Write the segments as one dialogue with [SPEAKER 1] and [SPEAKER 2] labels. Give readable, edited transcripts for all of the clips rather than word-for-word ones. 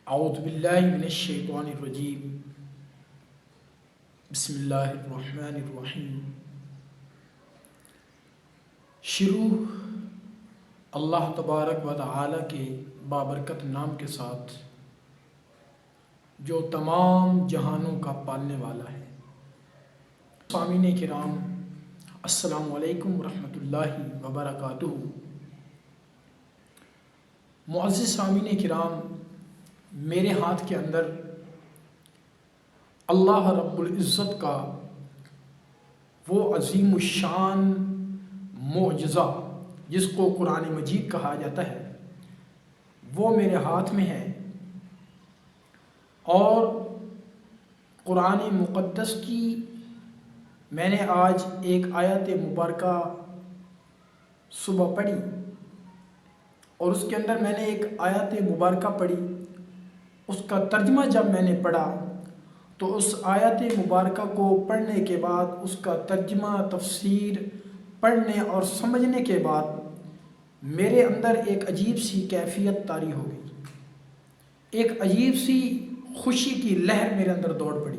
[SPEAKER 1] اعوذ باللہ من الشیطان الرجیم بسم اللہ الرحمن الرحیم۔ شروع اللہ تبارک و تعالی کے بابرکت نام کے ساتھ جو تمام جہانوں کا پالنے والا ہے۔ سامعین کرام، السلام علیکم ورحمۃ اللہ وبرکاتہ۔ معزز سامعین کرام، میرے ہاتھ کے اندر اللہ رب العزت کا وہ عظیم الشان معجزہ جس کو قرآن مجید کہا جاتا ہے وہ میرے ہاتھ میں ہے، اور قرآن مقدس کی میں نے آج ایک آیت مبارکہ صبح پڑھی، اور اس کے اندر میں نے ایک آیت مبارکہ پڑھی، اس کا ترجمہ جب میں نے پڑھا تو اس آیت مبارکہ کو پڑھنے کے بعد، اس کا ترجمہ تفسیر پڑھنے اور سمجھنے کے بعد میرے اندر ایک عجیب سی کیفیت طاری ہو گئی، ایک عجیب سی خوشی کی لہر میرے اندر دوڑ پڑی۔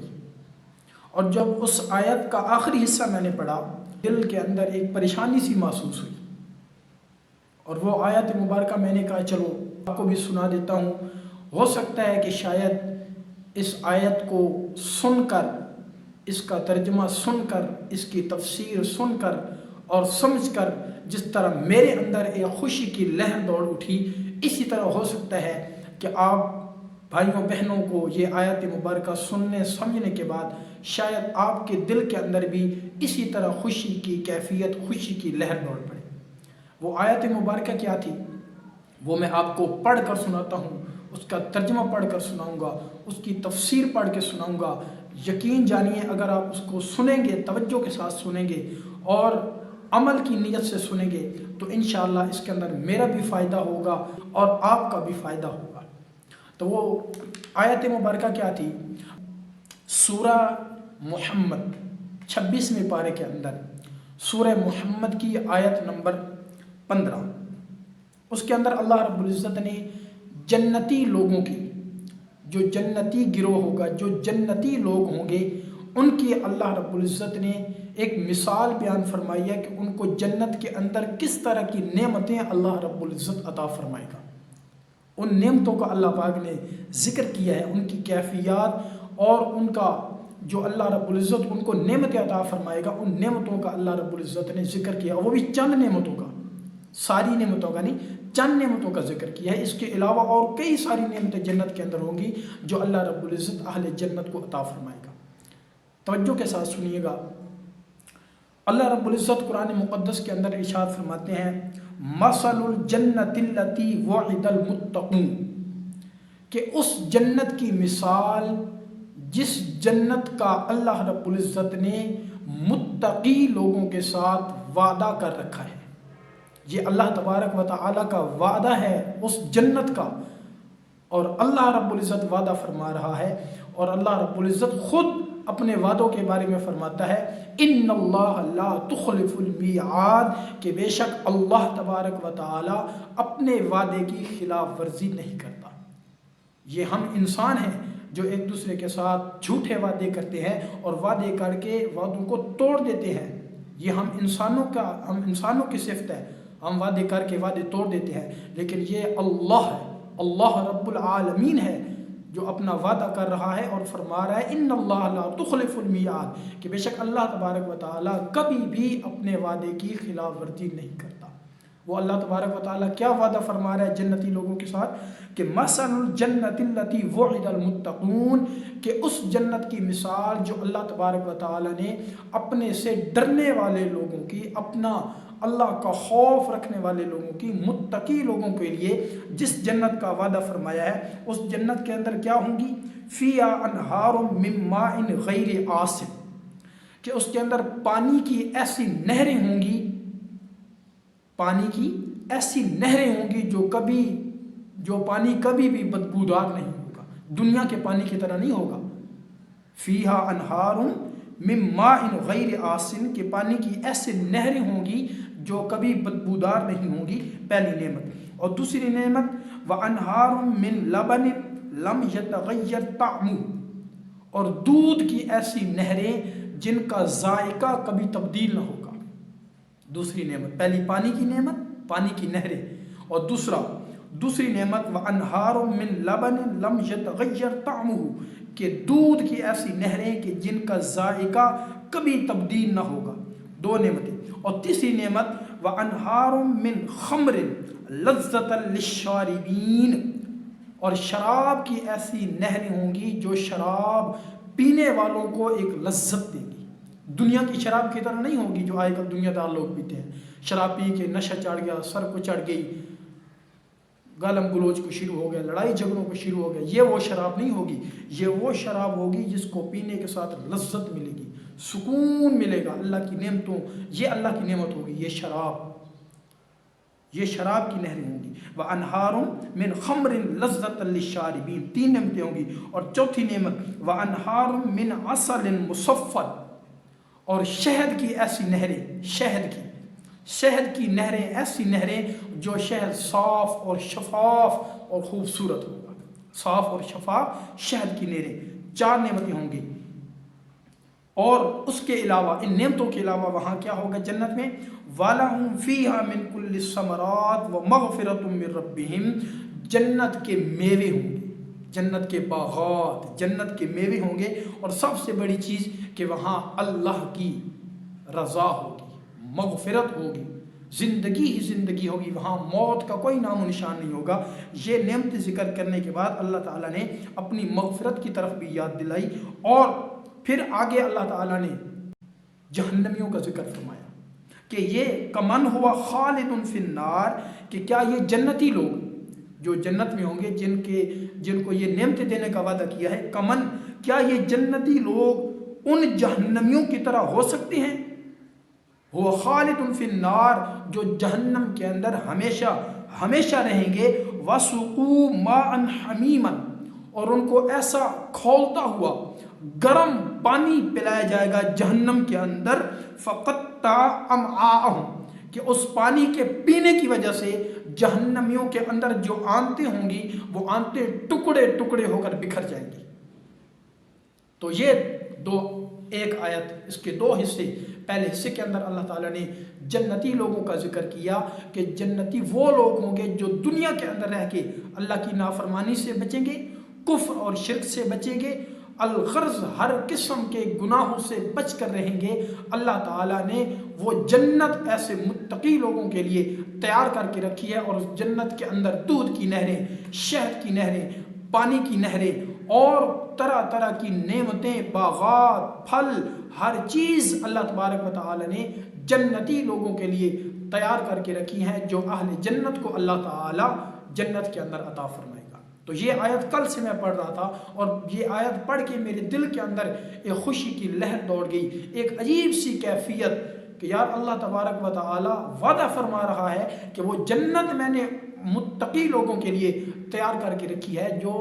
[SPEAKER 1] اور جب اس آیت کا آخری حصہ میں نے پڑھا، دل کے اندر ایک پریشانی سی محسوس ہوئی، اور وہ آیت مبارکہ میں نے کہا چلو آپ کو بھی سنا دیتا ہوں، ہو سکتا ہے کہ شاید اس آیت کو سن کر، اس کا ترجمہ سن کر، اس کی تفسیر سن کر اور سمجھ کر جس طرح میرے اندر ایک خوشی کی لہر دوڑ اٹھی، اسی طرح ہو سکتا ہے کہ آپ بھائیوں بہنوں کو یہ آیت مبارکہ سننے سمجھنے کے بعد شاید آپ کے دل کے اندر بھی اسی طرح خوشی کی کیفیت، خوشی کی لہر دوڑ پڑے۔ وہ آیت مبارکہ کیا تھی وہ میں آپ کو پڑھ کر سناتا ہوں، اس کا ترجمہ پڑھ کر سناؤں گا، اس کی تفسیر پڑھ کے سناؤں گا۔ یقین جانیے اگر آپ اس کو سنیں گے، توجہ کے ساتھ سنیں گے اور عمل کی نیت سے سنیں گے تو انشاءاللہ اس کے اندر میرا بھی فائدہ ہوگا اور آپ کا بھی فائدہ ہوگا۔ تو وہ آیت مبارکہ کیا تھی؟ سورہ محمد 26ویں پارے کے اندر سورہ محمد کی آیت نمبر 15، اس کے اندر اللہ رب العزت نے جنتی لوگوں کی، جو جنتی گروہ ہوگا، جو جنتی لوگ ہوں گے، ان کی اللہ رب العزت نے ایک مثال بیان فرمائی ہے کہ ان کو جنت کے اندر کس طرح کی نعمتیں اللہ رب العزت عطا فرمائے گا۔ ان نعمتوں کا اللہ پاک نے ذکر کیا ہے، ان کی کیفیات اور ان کا جو اللہ رب العزت ان کو نعمتیں عطا فرمائے گا، ان نعمتوں کا اللہ رب العزت نے ذکر کیا، وہ بھی چند نعمتوں کا، ساری نعمتوں کا نہیں، چند نعمتوں کا ذکر کیا ہے۔ اس کے علاوہ اور کئی ساری نعمتیں جنت کے اندر ہوں گی جو اللہ رب العزت اہل جنت کو عطا فرمائے گا۔ توجہ کے ساتھ سنیے گا، اللہ رب العزت قرآن مقدس کے اندر ارشاد فرماتے ہیں مثل الجنت التی وعد المتقون، کہ اس جنت کی مثال جس جنت کا اللہ رب العزت نے متقی لوگوں کے ساتھ وعدہ کر رکھا ہے۔ یہ اللہ تبارک و تعالیٰ کا وعدہ ہے اس جنت کا، اور اللہ رب العزت وعدہ فرما رہا ہے، اور اللہ رب العزت خود اپنے وعدوں کے بارے میں فرماتا ہے ان اللہ لا تخلف المیعاد، کہ بے شک اللہ تبارک و تعالیٰ اپنے وعدے کی خلاف ورزی نہیں کرتا۔ یہ ہم انسان ہیں جو ایک دوسرے کے ساتھ جھوٹے وعدے کرتے ہیں اور وعدے کر کے وعدوں کو توڑ دیتے ہیں، یہ ہم انسانوں کی صفت ہے، ہم وعدے کر کے وعدے توڑ دیتے ہیں، لیکن یہ اللہ ہے، اللہ رب العالمین ہے جو اپنا وعدہ کر رہا ہے اور فرما رہا ہے ان اللہ لا تخلف المیعاد، کہ بے شک اللہ تبارک و تعالیٰ کبھی بھی اپنے وعدے کی خلاف ورزی نہیں کرتا۔ وہ اللہ تبارک و تعالیٰ کیا وعدہ فرما رہا ہے جنتی لوگوں کے ساتھ کہ مثل الجنت التی وعد المتقون، کہ اس جنت کی مثال جو اللہ تبارک و تعالیٰ نے اپنے سے ڈرنے والے لوگوں کی، اپنا اللہ کا خوف رکھنے والے لوگوں کی، متقی لوگوں کے لیے جس جنت کا وعدہ فرمایا ہے، اس جنت کے اندر کیا ہوں گی؟ فیہا انہار من ماء غیر آسن، کہ اس کے اندر پانی کی ایسی نہریں ہوں گی، پانی کی ایسی نہریں ہوں گی جو پانی کبھی بھی بدبودار نہیں ہوگا، دنیا کے پانی کی طرح نہیں ہوگا۔ فیہا انہار من ماء غیر آسن، کہ پانی کی ایسی نہریں ہوں گی جو کبھی بدبودار نہیں ہوں گی، پہلی نعمت۔ اور دوسری نعمت وانہار من لبن لم یتغیر طعمہ، اور دودھ کی ایسی نہریں جن کا ذائقہ کبھی تبدیل نہ ہوگا۔ دوسری نعمت، پہلی پانی کی نعمت، پانی کی نہریں، اور دوسری نعمت وَأَنْهَارٌ مِّن لَبَنٍ لَمْ يَتَغَيَّرْ طَعْمُهُ، کہ دودھ کی ایسی نہریں کہ جن کا ذائقہ کبھی تبدیل نہ ہوگا۔ دو نعمتیں۔ اور تیسری نعمت وَأَنْهَارٌ مِّن خَمْرٍ لَذَّةً لِلشَّارِبِينَ، اور شراب کی ایسی نہریں ہوں گی جو شراب پینے والوں کو ایک لذت دے گی۔ دنیا کی شراب کی طرح نہیں ہوگی جو آج کل دنیا دار لوگ پیتے ہیں، شراب پی کے نشہ چڑھ گیا، سر کو چڑھ گئی، گالم گلوچ کو شروع ہو گیا، لڑائی جھگڑوں کو شروع ہو گیا۔ یہ وہ شراب نہیں ہوگی، یہ وہ شراب ہوگی جس کو پینے کے ساتھ لذت ملے گی، سکون ملے گا، اللہ کی نعمتوں، یہ اللہ کی نعمت ہوگی، یہ شراب کی نہریں ہوں گی۔ وَأَنْهَارٌ مِّن خَمْرٍ لَذَّةً لِلشَّارِبِينَ، تین نعمتیں ہوں گی۔ اور چوتھی نعمت وَأَنْهَارٌ مِّنْ عَسَلٍ مُصَفًّى، اور شہد کی ایسی نہریں، شہد کی نہریں، ایسی نہریں جو شہد صاف اور شفاف اور خوبصورت ہوگا، صاف اور شفاف شہد کی نہریں۔ چار نعمتیں ہوں گی۔ اور اس کے علاوہ، ان نعمتوں کے علاوہ وہاں کیا ہوگا جنت میں؟ وَلَهُمْ فِيهَا مِن كُلِّ الثَّمَرَاتِ وَمَغْفِرَةٌ مِّن رَّبِّهِمْ، جنت کے میوے ہوں گے، جنت کے باغات، جنت کے میوے ہوں گے۔ اور سب سے بڑی چیز کہ وہاں اللہ کی رضا ہوگی، مغفرت ہوگی، زندگی ہی زندگی ہوگی، وہاں موت کا کوئی نام و نشان نہیں ہوگا۔ یہ نعمت ذکر کرنے کے بعد اللہ تعالیٰ نے اپنی مغفرت کی طرف بھی یاد دلائی، اور پھر آگے اللہ تعالیٰ نے جہنمیوں کا ذکر فرمایا کہ یہ کمن ہوا خالد فی النار، کہ کیا یہ جنتی لوگ جو جنت میں ہوں گے، جن کو یہ نعمتیں دینے کا وعدہ کیا ہے، کمن، کیا یہ جنتی لوگ ان جہنمیوں کی طرح ہو سکتے ہیں؟ وہ خالد فی النار، جو جہنم کے اندر ہمیشہ رہیں گے۔ وَسُقُوا مَاءً حَمِيمًا، اور ان کو ایسا کھولتا ہوا گرم پانی پلایا جائے گا جہنم کے اندر، فَقَطَّعَ أَمْعَاءَهُمْ، کہ اس پانی کے پینے کی وجہ سے جہنمیوں کے اندر جو آنتیں ہوں گی، وہ آنتیں ٹکڑے ٹکڑے ہو کر بکھر جائیں گی۔ تو یہ ایک آیت، اس کے دو حصے۔ پہلے حصے کے اندر اللہ تعالیٰ نے جنتی لوگوں کا ذکر کیا کہ جنتی وہ لوگ ہوں گے جو دنیا کے اندر رہ کے اللہ کی نافرمانی سے بچیں گے، کفر اور شرک سے بچیں گے، الغرض ہر قسم کے گناہوں سے بچ کر رہیں گے۔ اللہ تعالیٰ نے وہ جنت ایسے متقی لوگوں کے لیے تیار کر کے رکھی ہے، اور اس جنت کے اندر دودھ کی نہریں، شہد کی نہریں، پانی کی نہریں، اور طرح طرح کی نعمتیں، باغات، پھل، ہر چیز اللہ تبارک و تعالی نے جنتی لوگوں کے لیے تیار کر کے رکھی ہیں، جو اہل جنت کو اللہ تعالی جنت کے اندر عطا فرمائے گا۔ تو یہ آیت کل سے میں پڑھ رہا تھا، اور یہ آیت پڑھ کے میرے دل کے اندر ایک خوشی کی لہر دوڑ گئی، ایک عجیب سی کیفیت کہ یار اللہ تبارک و تعالی وعدہ فرما رہا ہے کہ وہ جنت میں نے متقی لوگوں کے لیے تیار کر کے رکھی ہے، جو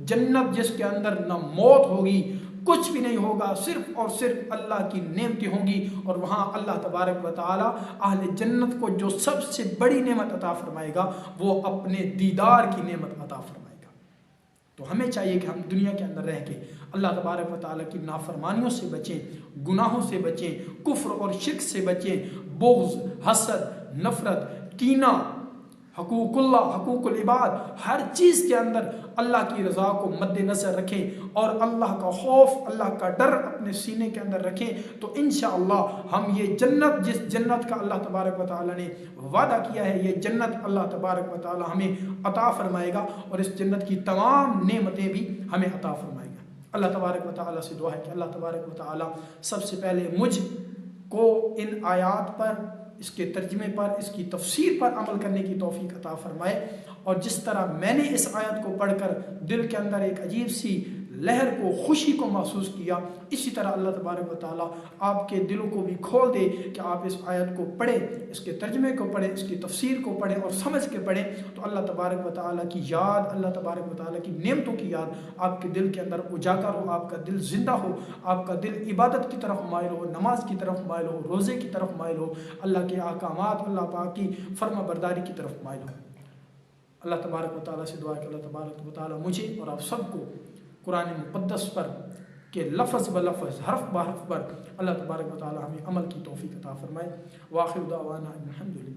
[SPEAKER 1] جنت جس کے اندر نہ موت ہوگی، کچھ بھی نہیں ہوگا، صرف اور صرف اللہ کی نعمتیں ہوں گی۔ اور وہاں اللہ تبارک و تعالی اہل جنت کو جو سب سے بڑی نعمت عطا فرمائے گا، وہ اپنے دیدار کی نعمت عطا فرمائے گا۔ تو ہمیں چاہیے کہ ہم دنیا کے اندر رہ کے اللہ تبارک و تعالیٰ کی نافرمانیوں سے بچیں، گناہوں سے بچیں، کفر اور شرک سے بچیں، بغض، حسد، نفرت، کینہ، حقوق اللہ، حقوق العباد، ہر چیز کے اندر اللہ کی رضا کو مد نظر رکھیں، اور اللہ کا خوف، اللہ کا ڈر اپنے سینے کے اندر رکھیں، تو انشاءاللہ ہم یہ جنت، جس جنت کا اللہ تبارک و تعالیٰ نے وعدہ کیا ہے، یہ جنت اللہ تبارک و تعالیٰ ہمیں عطا فرمائے گا، اور اس جنت کی تمام نعمتیں بھی ہمیں عطا فرمائے گا۔ اللہ تبارک و تعالیٰ سے دعا ہے کہ اللہ تبارک و تعالیٰ سب سے پہلے مجھ کو ان آیات پر، اس کے ترجمے پر، اس کی تفسیر پر عمل کرنے کی توفیق عطا فرمائے، اور جس طرح میں نے اس آیت کو پڑھ کر دل کے اندر ایک عجیب سی لہر کو، خوشی کو محسوس کیا، اسی طرح اللہ تبارک و تعالیٰ آپ کے دلوں کو بھی کھول دے کہ آپ اس آیت کو پڑھیں، اس کے ترجمے کو پڑھیں، اس کی تفسیر کو پڑھیں اور سمجھ کے پڑھیں، تو اللہ تبارک و تعالیٰ کی یاد، اللہ تبارک و تعالیٰ کی نعمتوں کی یاد آپ کے دل کے اندر اجاگر ہو، آپ کا دل زندہ ہو، آپ کا دل عبادت کی طرف مائل ہو، نماز کی طرف مائل ہو، روزے کی طرف مائل ہو، اللہ کے احکامات، اللہ پاک کی فرما برداری کی طرف مائل ہو۔ اللہ تبارک و تعالیٰ سے دعا ہے کہ اللہ تبارک و تعالیٰ مجھے اور آپ سب کو قرآن مقدس پر کہ لفظ بلفظ حرف بحرف پر اللہ تبارک و تعالیٰ ہمیں عمل کی توفیق عطا فرمائے۔ وآخر دعوانا الحمدللہ۔